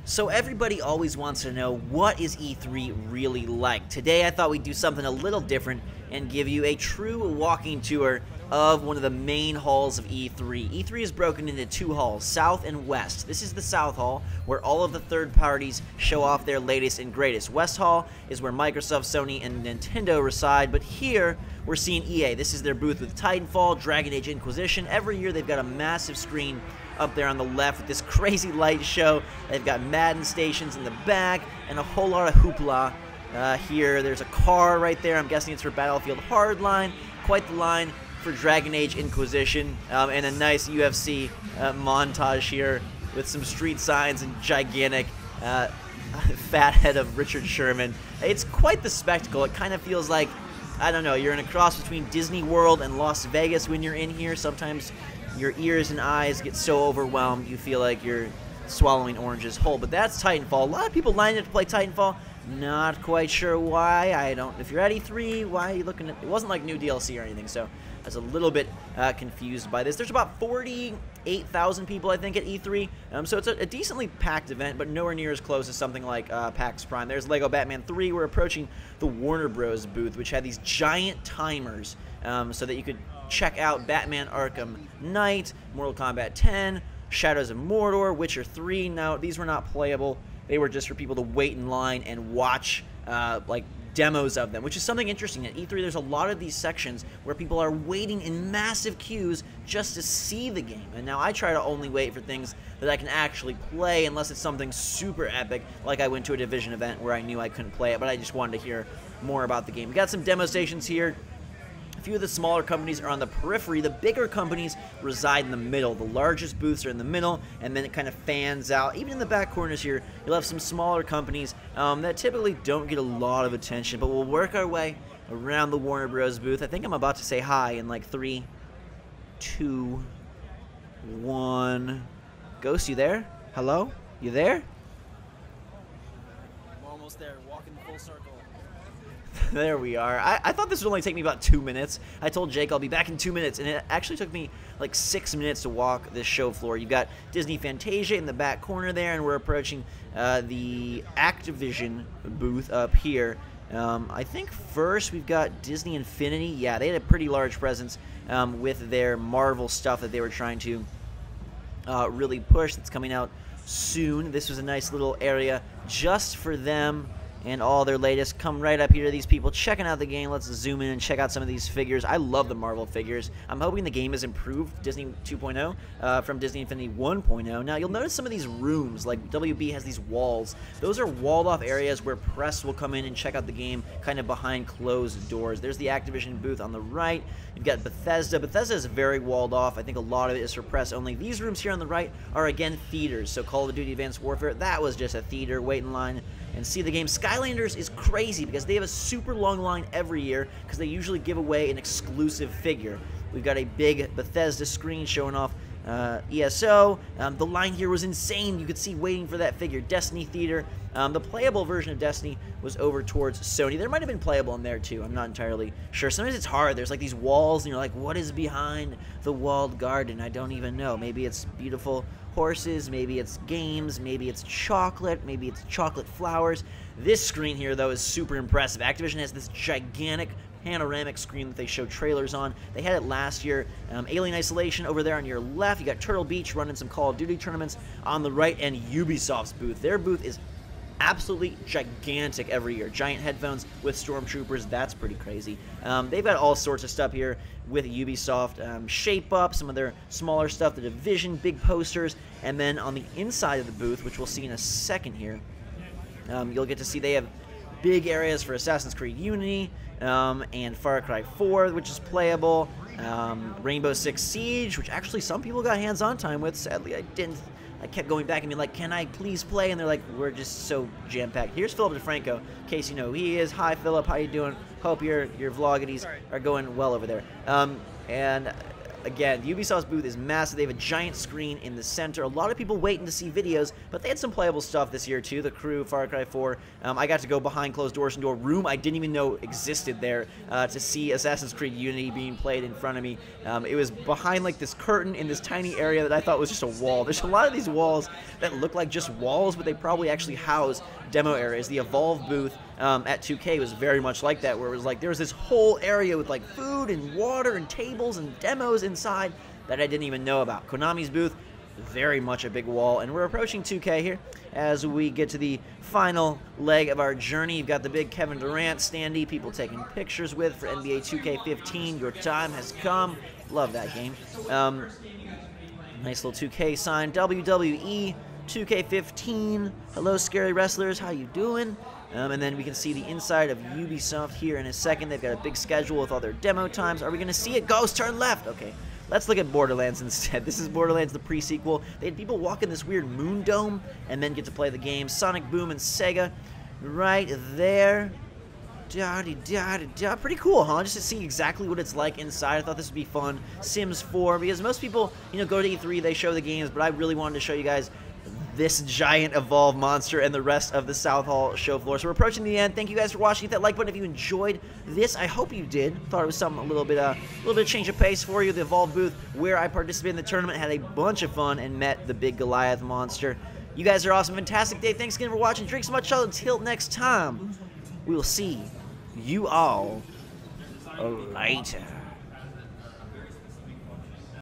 So everybody always wants to know, what is E3 really like? Today I thought we'd do something a little different and give you a true walking tour of one of the main halls of E3. E3 is broken into two halls, South and West. This is the South Hall, where all of the third parties show off their latest and greatest. West Hall is where Microsoft, Sony, and Nintendo reside, but here we're seeing EA. This is their booth with Titanfall, Dragon Age Inquisition. Every year they've got a massive screen up there on the left with this crazy light show. They've got Madden stations in the back and a whole lot of hoopla here. There's a car right there. I'm guessing it's for Battlefield Hardline. Quite the line for Dragon Age Inquisition, and a nice UFC montage here with some street signs and gigantic fat head of Richard Sherman. It's quite the spectacle. It kind of feels like, I don't know, you're in a cross between Disney World and Las Vegas when you're in here. Sometimes your ears and eyes get so overwhelmed you feel like you're swallowing oranges whole. But that's Titanfall. A lot of people lined up to play Titanfall. Not quite sure why. If you're at E3, why are you looking at... It wasn't like new DLC or anything, so I was a little bit confused by this. There's about 48,000 people, I think, at E3. So it's a decently packed event, but nowhere near as close as something like PAX Prime. There's Lego Batman 3. We're approaching the Warner Bros. Booth, which had these giant timers so that you could check out Batman Arkham Knight, Mortal Kombat 10, Shadows of Mordor, Witcher 3. Now, these were not playable. They were just for people to wait in line and watch like demos of them, which is something interesting. At E3, there's a lot of these sections where people are waiting in massive queues just to see the game. And now I try to only wait for things that I can actually play, unless it's something super epic, like I went to a Division event where I knew I couldn't play it, but I just wanted to hear more about the game. We got some demo stations here. A few of the smaller companies are on the periphery. The bigger companies reside in the middle. The largest booths are in the middle, and then it kind of fans out. Even in the back corners here, you'll have some smaller companies that typically don't get a lot of attention, but we'll work our way around the Warner Bros. Booth. I think I'm about to say hi in like 3, 2, 1. Ghost, you there? Hello? You there? I'm almost there, walking full circle. There we are. I thought this would only take me about 2 minutes. I told Jake I'll be back in 2 minutes, and it actually took me like 6 minutes to walk this show floor. You've got Disney Fantasia in the back corner there, and we're approaching the Activision booth up here. I think first we've got Disney Infinity. Yeah, they had a pretty large presence with their Marvel stuff that they were trying to really push. That's coming out soon. This was a nice little area just for them and all their latest. Come right up here to these people checking out the game. Let's zoom in and check out some of these figures. I love the Marvel figures. I'm hoping the game has improved Disney 2.0 from Disney Infinity 1.0. Now, you'll notice some of these rooms, like WB has these walls. Those are walled off areas where press will come in and check out the game kind of behind closed doors. There's the Activision booth on the right. You've got Bethesda. Bethesda is very walled off. I think a lot of it is for press only. These rooms here on the right are, again, theaters. So Call of Duty Advanced Warfare, that was just a theater. Wait in line and see the game. Skylanders is crazy because they have a super long line every year because they usually give away an exclusive figure. We've got a big Bethesda screen showing off ESO. The line here was insane. You could see waiting for that figure. Destiny Theater. The playable version of Destiny was over towards Sony. There might have been playable in there too. I'm not entirely sure. Sometimes it's hard. There's like these walls and you're like, what is behind the walled garden? I don't even know. Maybe it's beautiful horses, maybe it's games, maybe it's chocolate, maybe it's chocolate flowers. This screen here, though, is super impressive. Activision has this gigantic panoramic screen that they show trailers on. They had it last year. Alien Isolation over there on your left. You got Turtle Beach running some Call of Duty tournaments on the right, and Ubisoft's booth. Their booth is absolutely gigantic every year. Giant headphones with stormtroopers. That's pretty crazy. They've got all sorts of stuff here with Ubisoft. Shape Up, some of their smaller stuff, the Division, big posters, and then on the inside of the booth, which we'll see in a second here, you'll get to see they have big areas for Assassin's Creed Unity and Far Cry 4, which is playable. Rainbow Six Siege, which actually some people got hands-on time with. Sadly, I didn't. I kept going back and being like, can I please play? And they're like, we're just so jam-packed. Here's Philip DeFranco, in case you know who he is. Hi, Philip. How you doing? Hope your vlogities are going well over there. And again, Ubisoft's booth is massive. They have a giant screen in the center. A lot of people waiting to see videos, but they had some playable stuff this year too. The Crew, Far Cry 4. I got to go behind closed doors into a room I didn't even know existed there to see Assassin's Creed Unity being played in front of me. It was behind like this curtain in this tiny area that I thought was just a wall. There's a lot of these walls that look like just walls, but they probably actually house demo areas. The Evolve booth at 2K was very much like that, where it was like there was this whole area with like food and water and tables and demos inside that I didn't even know about. Konami's booth, very much a big wall, and we're approaching 2K here as we get to the final leg of our journey. You've got the big Kevin Durant standee, people taking pictures with for NBA 2K15. Your time has come. Love that game. Nice little 2K sign. WWE 2K15. Hello, scary wrestlers. How you doing? And then we can see the inside of Ubisoft here in a second. They've got a big schedule with all their demo times. Are we going to see it? Ghost, turn left. Okay, let's look at Borderlands instead. This is Borderlands, the pre-sequel. They had people walk in this weird moon dome and then get to play the game. Sonic Boom and Sega right there. Pretty cool, huh? Just to see exactly what it's like inside. I thought this would be fun. Sims 4, because most people, go to E3, they show the games, but I really wanted to show you guys this giant Evolve monster and the rest of the South Hall show floor. So we're approaching the end. Thank you guys for watching. Hit that like button if you enjoyed this. I hope you did. Thought it was something a little bit of change of pace for you. The Evolve booth where I participated in the tournament, had a bunch of fun and met the big Goliath monster. You guys are awesome. Fantastic day. Thanks again for watching. Drink so much chocolate. Until next time, we will see you all later.